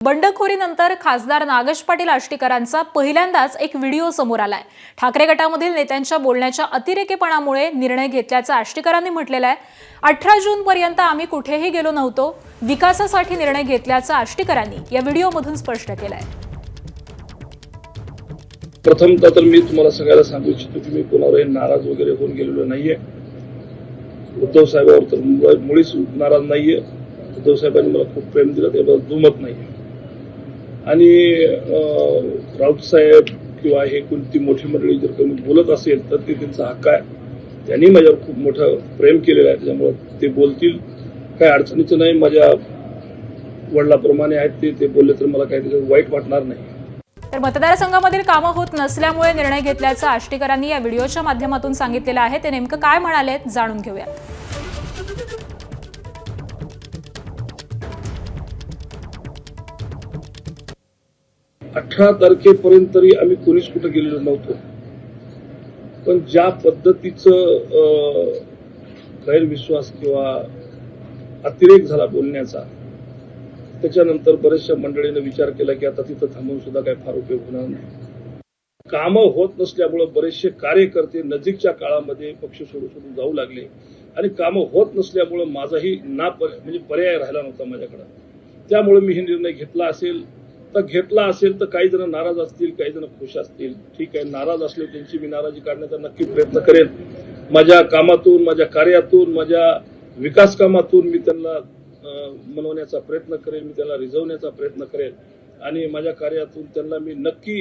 बंडखोरीनंतर खासदार नागेश पाटील आष्टीकरांचा पहिल्यांदाच एक व्हिडिओ समोर आलाय। ठाकरे गटामधील नेत्यांच्या बोलण्याच्या अतिरेकीपणामुळे निर्णय घेतल्याचं आष्टीकरांनी म्हटलेलं आहे। 18 जून पर्यंत आम्ही कुठेही गेलो नव्हतो, विकासासाठी निर्णय घेतल्याचं आष्टीकरांनी या व्हिडिओमधून स्पष्ट केलंय। प्रथमतः तर मी तुम्हाला सगळ्याला सांगू इच्छितो की मी कोणावरही नाराज वगैरे होऊन गेलेलो नाहीये। उद्धव साहेबांवर तर मुळीच नाराज नाहीये। उद्धव साहेबांनी मला खूप प्रेम दिलं, त्याबद्दल दुमत नाहीये। आणि राऊत साहेब किंवा हे कोणती मोठी मंडळी जर कोणी बोलत असेल तर ते त्यांचा हक्क आहे। त्यांनी माझ्यावर खूप मोठं प्रेम केलेलं आहे, त्यामुळे ते बोलतील, काही अडचणीचं नाही। माझ्या वडिलांप्रमाणे आहेत ते बोलले तर मला काही त्याचं वाईट वाटणार नाही। तर मतदारसंघामधील कामं होत नसल्यामुळे निर्णय घेतल्याचं आष्टीकरांनी या व्हिडिओच्या माध्यमातून सांगितलेलं आहे। ते नेमकं काय म्हणाले जाणून घेऊया। 18 तारखेपर्यंत तरी आम्ही कोणीच कुठे गेलेलो नव्हतो, पण ज्या पद्धतीचं गैरविश्वास किंवा अतिरेक झाला बोलण्याचा, त्याच्यानंतर बऱ्याचशा मंडळीने विचार केला की आता तिथं थांबून सुद्धा काही फार उपयोग होणार नाही। कामं होत नसल्यामुळे बरेचसे कार्यकर्ते नजीकच्या काळामध्ये पक्ष सोडून जाऊ लागले आणि कामं होत नसल्यामुळे माझाही म्हणजे पर्याय राहिला नव्हता माझ्याकडे। त्यामुळे मी हे निर्णय घेतला असेल तर काही जण नाराज असतील, काही जण खुश असतील। ठीक आहे, नाराज असले त्यांची मी नाराजी काढण्याचा नक्की प्रयत्न करेन। माझ्या कामातून, माझ्या कार्यातून, माझ्या विकास कामातून मी त्यांना मनवण्याचा प्रयत्न करेन, मी त्यांना रिझवण्याचा प्रयत्न करेन आणि माझ्या कार्यातून त्यांना मी नक्की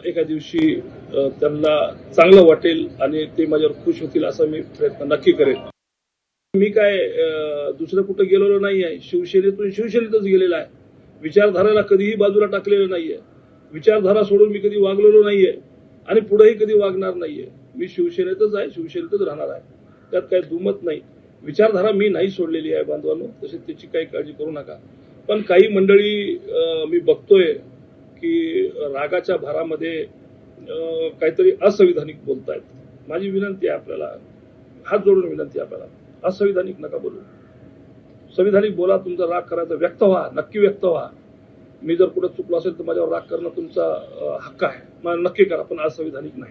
एका दिवशी त्यांना चांगलं वाटेल आणि ते माझ्यावर खुश होतील असा मी प्रयत्न नक्की करेन। मी काय दुसरं कुठं गेलेलो नाही आहे, शिवसेनेतच गेलेला आहे। विचारधाराला कधीही बाजूला टाकलेलं नाहीये, विचारधारा सोडून मी कधी वागलेलो नाहीये आणि पुढेही कधी वागणार नाहीये। मी शिवसेनेतच आहे, शिवसेनेतच राहणार आहे, त्यात काही दुमत नाही। विचारधारा मी नाही सोडलेली आहे बांधवांनो, तशी त्याची काही काळजी करू नका। पण काही मंडळी मी बघतोय की रागाच्या भारामध्ये काहीतरी असंविधानिक बोलतायत। माझी विनंती आहे आपल्याला, हात जोडून विनंती आहे आपल्याला, असंविधानिक नका बोलू, संविधानिक बोला। तुमचा राग करायचा व्यक्त व्हा, नक्की व्यक्त व्हा। मी जर कुठे चुकलो असेल तर माझ्यावर राग करणं तुमचा हक्क आहे, मला नक्की करा, पण असंविधानिक नाही।